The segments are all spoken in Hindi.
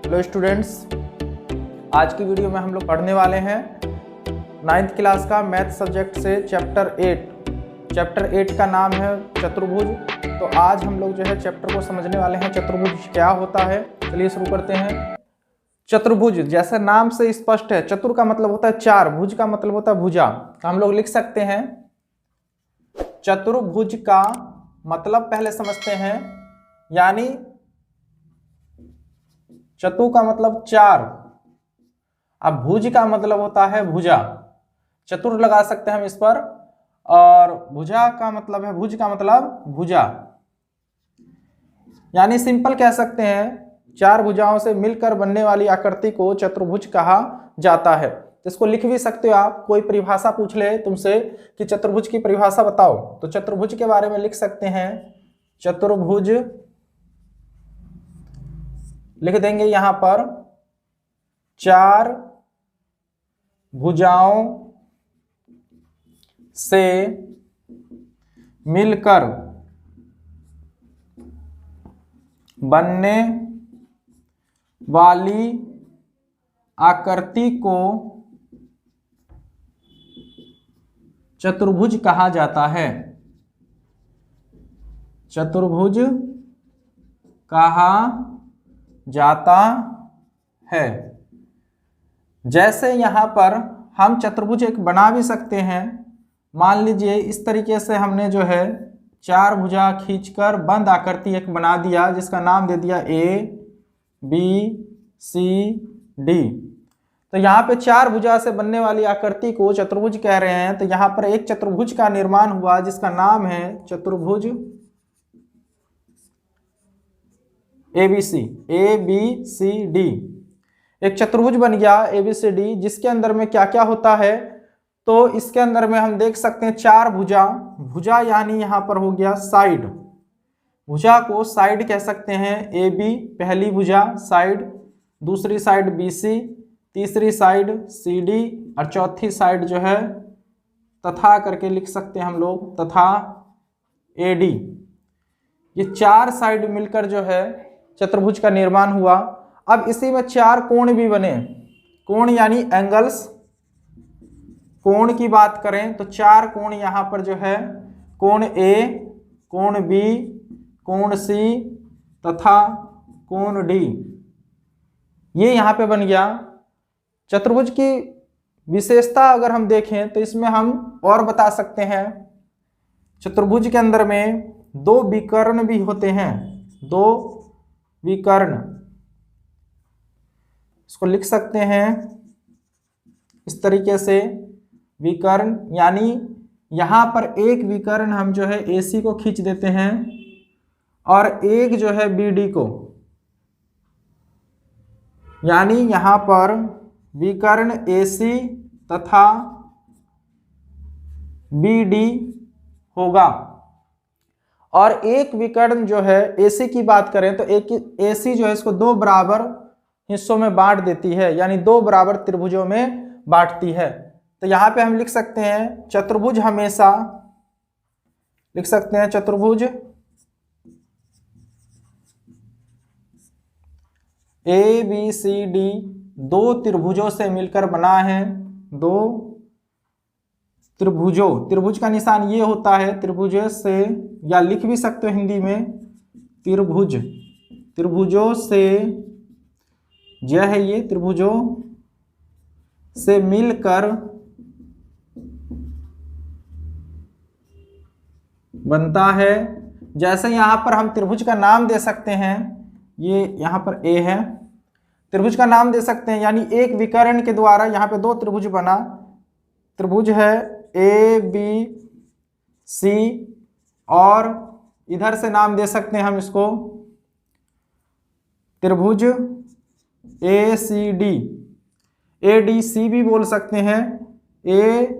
हेलो स्टूडेंट्स, आज की वीडियो में हम लोग पढ़ने वाले हैं 9th क्लास का मैथ सब्जेक्ट से चैप्टर 8 का नाम है चतुर्भुज। तो आज हम लोग जो है चैप्टर को समझने वाले हैं चतुर्भुज क्या होता है। चलिए शुरू करते हैं। चतुर्भुज जैसे नाम से स्पष्ट है, चतुर का मतलब होता है चार, भुज का मतलब होता है भुजा। तो हम लोग लिख सकते हैं चतुर्भुज का मतलब पहले समझते हैं, यानी चतु का मतलब चार, अब भुज का मतलब होता है भुजा। चतुर लगा सकते हैं हम इस पर, और भुजा का मतलब है, भुज का मतलब भुजा। यानी सिंपल कह सकते हैं चार भुजाओं से मिलकर बनने वाली आकृति को चतुर्भुज कहा जाता है। तो इसको लिख भी सकते हो आप। कोई परिभाषा पूछ ले तुमसे कि चतुर्भुज की परिभाषा बताओ, तो चतुर्भुज के बारे में लिख सकते हैं चतुर्भुज, लिख देंगे यहां पर चार भुजाओं से मिलकर बनने वाली आकृति को चतुर्भुज कहा जाता है। चतुर्भुज कहा जाता है। जैसे यहां पर हम चतुर्भुज एक बना भी सकते हैं। मान लीजिए इस तरीके से हमने जो है चार भुजा खींचकर बंद आकृति एक बना दिया, जिसका नाम दे दिया ए बी सी डी। तो यहाँ पे चार भुजा से बनने वाली आकृति को चतुर्भुज कह रहे हैं। तो यहाँ पर एक चतुर्भुज का निर्माण हुआ जिसका नाम है चतुर्भुज ए बी सी डी। एक चतुर्भुज बन गया ए बी सी डी, जिसके अंदर में क्या क्या होता है। तो इसके अंदर में हम देख सकते हैं चार भुजा यानी यहाँ पर हो गया साइड, भुजा को साइड कह सकते हैं। ए बी पहली भुजा साइड, दूसरी साइड बी सी, तीसरी साइड सी डी, और चौथी साइड जो है तथा करके लिख सकते हैं हम लोग, तथा ए डी। ये चार साइड मिलकर जो है चतुर्भुज का निर्माण हुआ। अब इसी में चार कोण भी बने। कोण यानी एंगल्स, कोण की बात करें तो चार कोण यहां पर जो है, कोण ए, कोण बी, कोण सी तथा कोण डी, ये यहां पे बन गया। चतुर्भुज की विशेषता अगर हम देखें तो इसमें हम और बता सकते हैं, चतुर्भुज के अंदर में दो विकर्ण भी होते हैं, दो विकर्ण। इसको लिख सकते हैं इस तरीके से, विकर्ण यानी यहां पर एक विकर्ण हम जो है AC को खींच देते हैं और एक जो है BD को, यानी यहां पर विकर्ण AC तथा BD होगा। और एक विकर्ण जो है AC की बात करें तो एक AC जो है इसको दो बराबर हिस्सों में बांट देती है, यानी दो बराबर त्रिभुजों में बांटती है। तो यहां पे हम लिख सकते हैं चतुर्भुज, हमेशा लिख सकते हैं चतुर्भुज ए बी सी डी दो त्रिभुजों से मिलकर बना है। दो त्रिभुज का निशान ये होता है, त्रिभुज से, या लिख भी सकते हो हिंदी में त्रिभुजों से, यह है ये, त्रिभुजों से मिलकर बनता है। जैसे यहां पर हम त्रिभुज का नाम दे सकते हैं, ये यहां पर ए है, त्रिभुज का नाम दे सकते हैं, यानी एक विकर्ण के द्वारा यहां पे दो त्रिभुज बना। त्रिभुज है ए बी सी, और इधर से नाम दे सकते हैं हम इसको त्रिभुज ए C D, A D C भी बोल सकते हैं, ए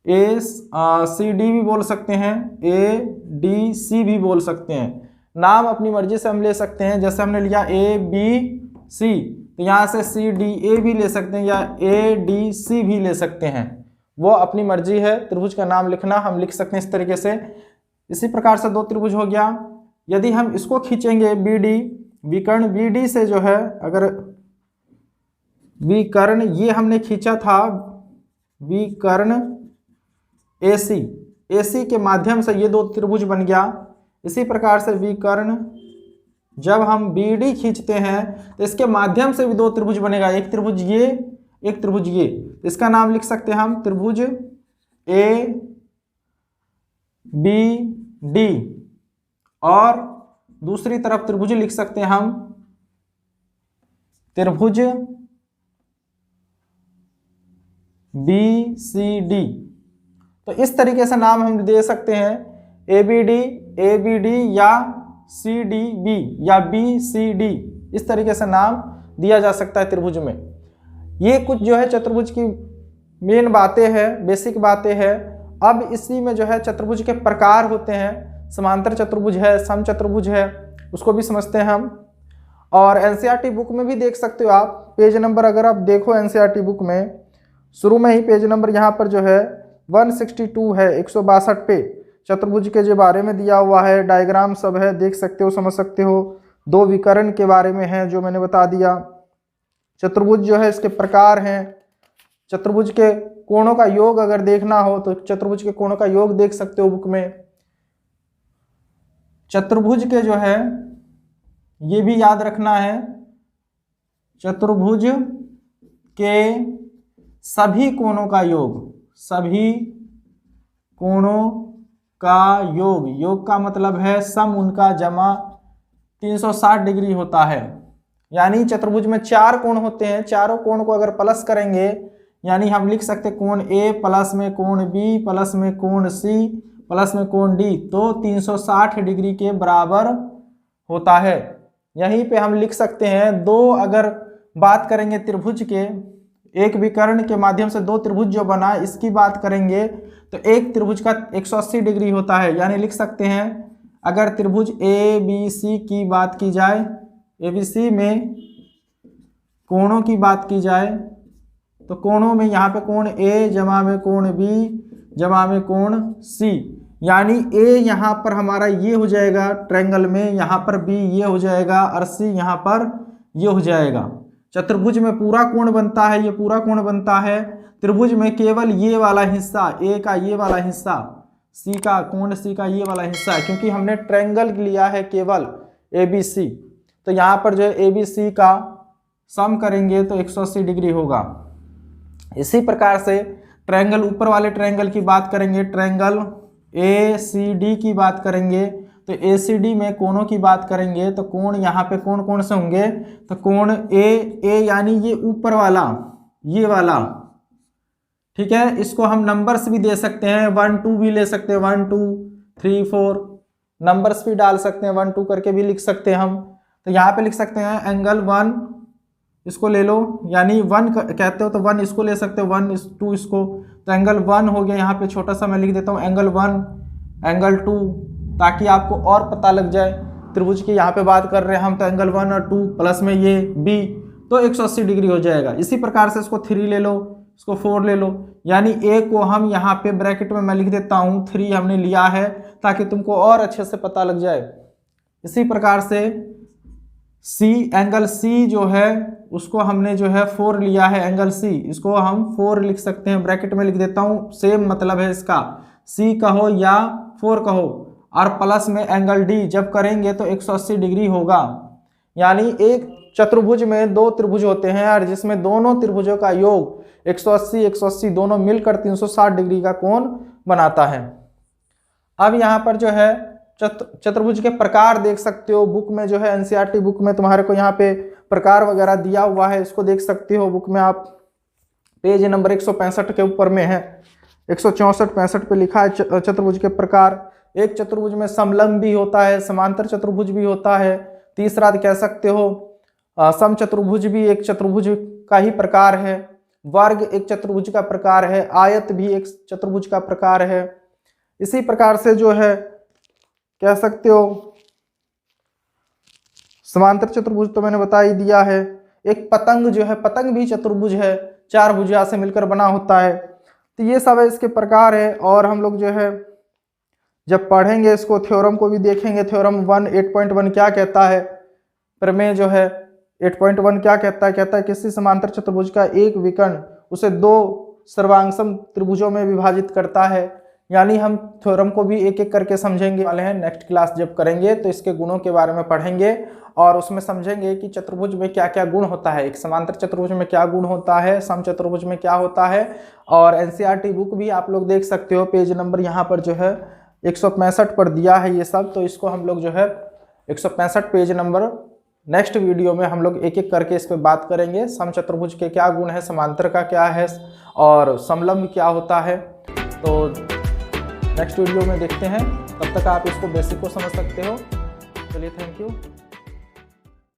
सी डी भी बोल सकते हैं, ए डी सी भी बोल सकते हैं। नाम अपनी मर्जी से हम ले सकते हैं। जैसे हमने लिया ए बी सी, तो यहाँ से सी डी ए भी ले सकते हैं, या ए डी सी भी ले सकते हैं, वो अपनी मर्जी है। त्रिभुज का नाम लिखना हम लिख सकते हैं इस तरीके से। इसी प्रकार से दो त्रिभुज हो गया। यदि हम इसको खींचेंगे बी डी, विकर्ण BD से जो है, अगर विकर्ण ये हमने खींचा था, विकर्ण AC के माध्यम से ये दो त्रिभुज बन गया। इसी प्रकार से विकर्ण जब हम BD खींचते हैं तो इसके माध्यम से भी दो त्रिभुज बनेगा, एक त्रिभुज ये, एक त्रिभुज ये। इसका नाम लिख सकते हैं हम त्रिभुज ABD, और दूसरी तरफ त्रिभुज लिख सकते हैं हम त्रिभुज BCD। तो इस तरीके से नाम हम दे सकते हैं ABD या CDB या BCD, इस तरीके से नाम दिया जा सकता है त्रिभुज में। ये कुछ जो है चतुर्भुज की मेन बातें हैं, बेसिक बातें हैं। अब इसी में जो है चतुर्भुज के प्रकार होते हैं, समांतर चतुर्भुज है, समचतुर्भुज है, उसको भी समझते हैं हम। और NCERT बुक में भी देख सकते हो आप, पेज नंबर अगर आप देखो NCERT बुक में, शुरू में ही पेज नंबर यहाँ पर जो है 162 है, 162 पे चतुर्भुज के जो बारे में दिया हुआ है, डायग्राम सब है, देख सकते हो, समझ सकते हो। दो विकर्ण के बारे में है जो मैंने बता दिया। चतुर्भुज जो है इसके प्रकार हैं। चतुर्भुज के कोणों का योग अगर देखना हो तो चतुर्भुज के कोणों का योग देख सकते हो बुक में। चतुर्भुज के जो है ये भी याद रखना है, चतुर्भुज के सभी कोणों का योग, सभी कोणों का योग, योग का मतलब है सम उनका जमा 360 डिग्री होता है। यानी चतुर्भुज में चार कोण होते हैं, चारों कोण को अगर प्लस करेंगे, यानी हम लिख सकते कोण A प्लस में कोण B प्लस में कोण C प्लस में कोण D, तो 360 डिग्री के बराबर होता है। यहीं पे हम लिख सकते हैं दो, अगर बात करेंगे त्रिभुज के, एक विकर्ण के माध्यम से दो त्रिभुज जो बना, इसकी बात करेंगे तो एक त्रिभुज का 180 डिग्री होता है। यानी लिख सकते हैं अगर त्रिभुज ABC की बात की जाए, ABC में कोणों की बात की जाए, तो कोणों में यहाँ पे कोण A जमा में कोण B जमा में कोण C, यानी A यहाँ पर हमारा ये हो जाएगा ट्रायंगल में, यहाँ पर B ये हो जाएगा और C यहाँ पर ये हो जाएगा। चतुर्भुज में पूरा कोण बनता है, ये पूरा कोण बनता है। त्रिभुज में केवल ये वाला हिस्सा, A का ये वाला हिस्सा, C का कोण C का ये वाला हिस्सा, क्योंकि हमने ट्रायंगल लिया है केवल ABC, तो यहाँ पर जो है ABC का सम करेंगे तो 180 डिग्री होगा। इसी प्रकार से ट्रायंगल, ऊपर वाले ट्रायंगल की बात करेंगे, ट्रायंगल ACD की बात करेंगे, तो ACD में कोणों की बात करेंगे तो कोण यहाँ पे कौन कौन से होंगे, तो कोण A यानी ये ऊपर वाला, ये वाला, ठीक है। इसको हम नंबर्स भी दे सकते हैं, 1 2 भी ले सकते हैं, 1 2 3 4 नंबर्स भी डाल सकते हैं, 1 2 करके भी लिख सकते हैं हम। तो यहाँ पे लिख सकते हैं एंगल 1, इसको ले लो, यानी 1 कहते हो तो 1 इसको ले सकते हो, 1 2 इसको, तो एंगल 1 हो गया। यहाँ पे छोटा सा मैं लिख देता हूँ एंगल 1, एंगल 2, ताकि आपको और पता लग जाए। त्रिभुज की यहाँ पे बात कर रहे हैं हम, तो एंगल 1 और 2 प्लस में ये B, तो 180 डिग्री हो जाएगा। इसी प्रकार से इसको 3 ले लो, इसको 4 ले लो, यानी A को हम यहाँ पे ब्रैकेट में मैं लिख देता हूँ 3 हमने लिया है, ताकि तुमको और अच्छे से पता लग जाए। इसी प्रकार से C, एंगल C जो है उसको हमने जो है 4 लिया है, एंगल C, इसको हम 4 लिख सकते हैं, ब्रैकेट में लिख देता हूँ, सेम मतलब है इसका, C कहो या 4 कहो, और प्लस में एंगल D जब करेंगे तो 180 डिग्री होगा। यानी एक चतुर्भुज में दो त्रिभुज होते हैं और जिसमें दोनों त्रिभुजों का योग 180 180 दोनों मिलकर 360 डिग्री का कोण बनाता है। अब यहाँ पर जो है चतुर्भुज के प्रकार देख सकते हो, बुक में जो है NCERT बुक में तुम्हारे को यहाँ पे प्रकार वगैरह दिया हुआ है, इसको देख सकते हो बुक में आप, पेज नंबर 165 के ऊपर में है, 164 65 पे लिखा है चतुर्भुज के प्रकार। एक चतुर्भुज में समलंब भी होता है, समांतर चतुर्भुज भी होता है, तीसरा कह सकते हो समचतुर्भुज भी एक चतुर्भुज का ही प्रकार है, वर्ग एक चतुर्भुज का प्रकार है, आयत भी एक चतुर्भुज का प्रकार है। इसी प्रकार से जो है कह सकते हो समांतर चतुर्भुज तो मैंने बता ही दिया है। एक पतंग जो है, पतंग भी चतुर्भुज है, 4 भुजा से मिलकर बना होता है। तो ये सब है इसके प्रकार है, और हम लोग जो है जब पढ़ेंगे इसको थ्योरम को भी देखेंगे, थ्योरम 1 8.1 क्या कहता है, प्रमेय जो है 8.1 क्या कहता है, कहता है किसी समांतर चतुर्भुज का एक विकर्ण उसे दो सर्वांगसम त्रिभुजों में विभाजित करता है। यानी हम थ्योरम को भी एक एक करके समझेंगे वाले हैं। नेक्स्ट क्लास जब करेंगे तो इसके गुणों के बारे में पढ़ेंगे और उसमें समझेंगे कि चतुर्भुज में क्या क्या गुण होता है, एक समांतर चतुर्भुज में क्या गुण होता है, सम चतुर्भुज में क्या होता है। और एनसीईआरटी बुक भी आप लोग देख सकते हो, पेज नंबर यहाँ पर जो है 165 पर दिया है ये सब। तो इसको हम लोग जो है 165 पेज नंबर नेक्स्ट वीडियो में हम लोग एक एक करके इस पर बात करेंगे। सम चतुर्भुज के क्या गुण है, समांतर का क्या है और समलंब क्या होता है। तो नेक्स्ट वीडियो में देखते हैं, तब तक आप इसको बेसिक को समझ सकते हो। चलिए, थैंक यू।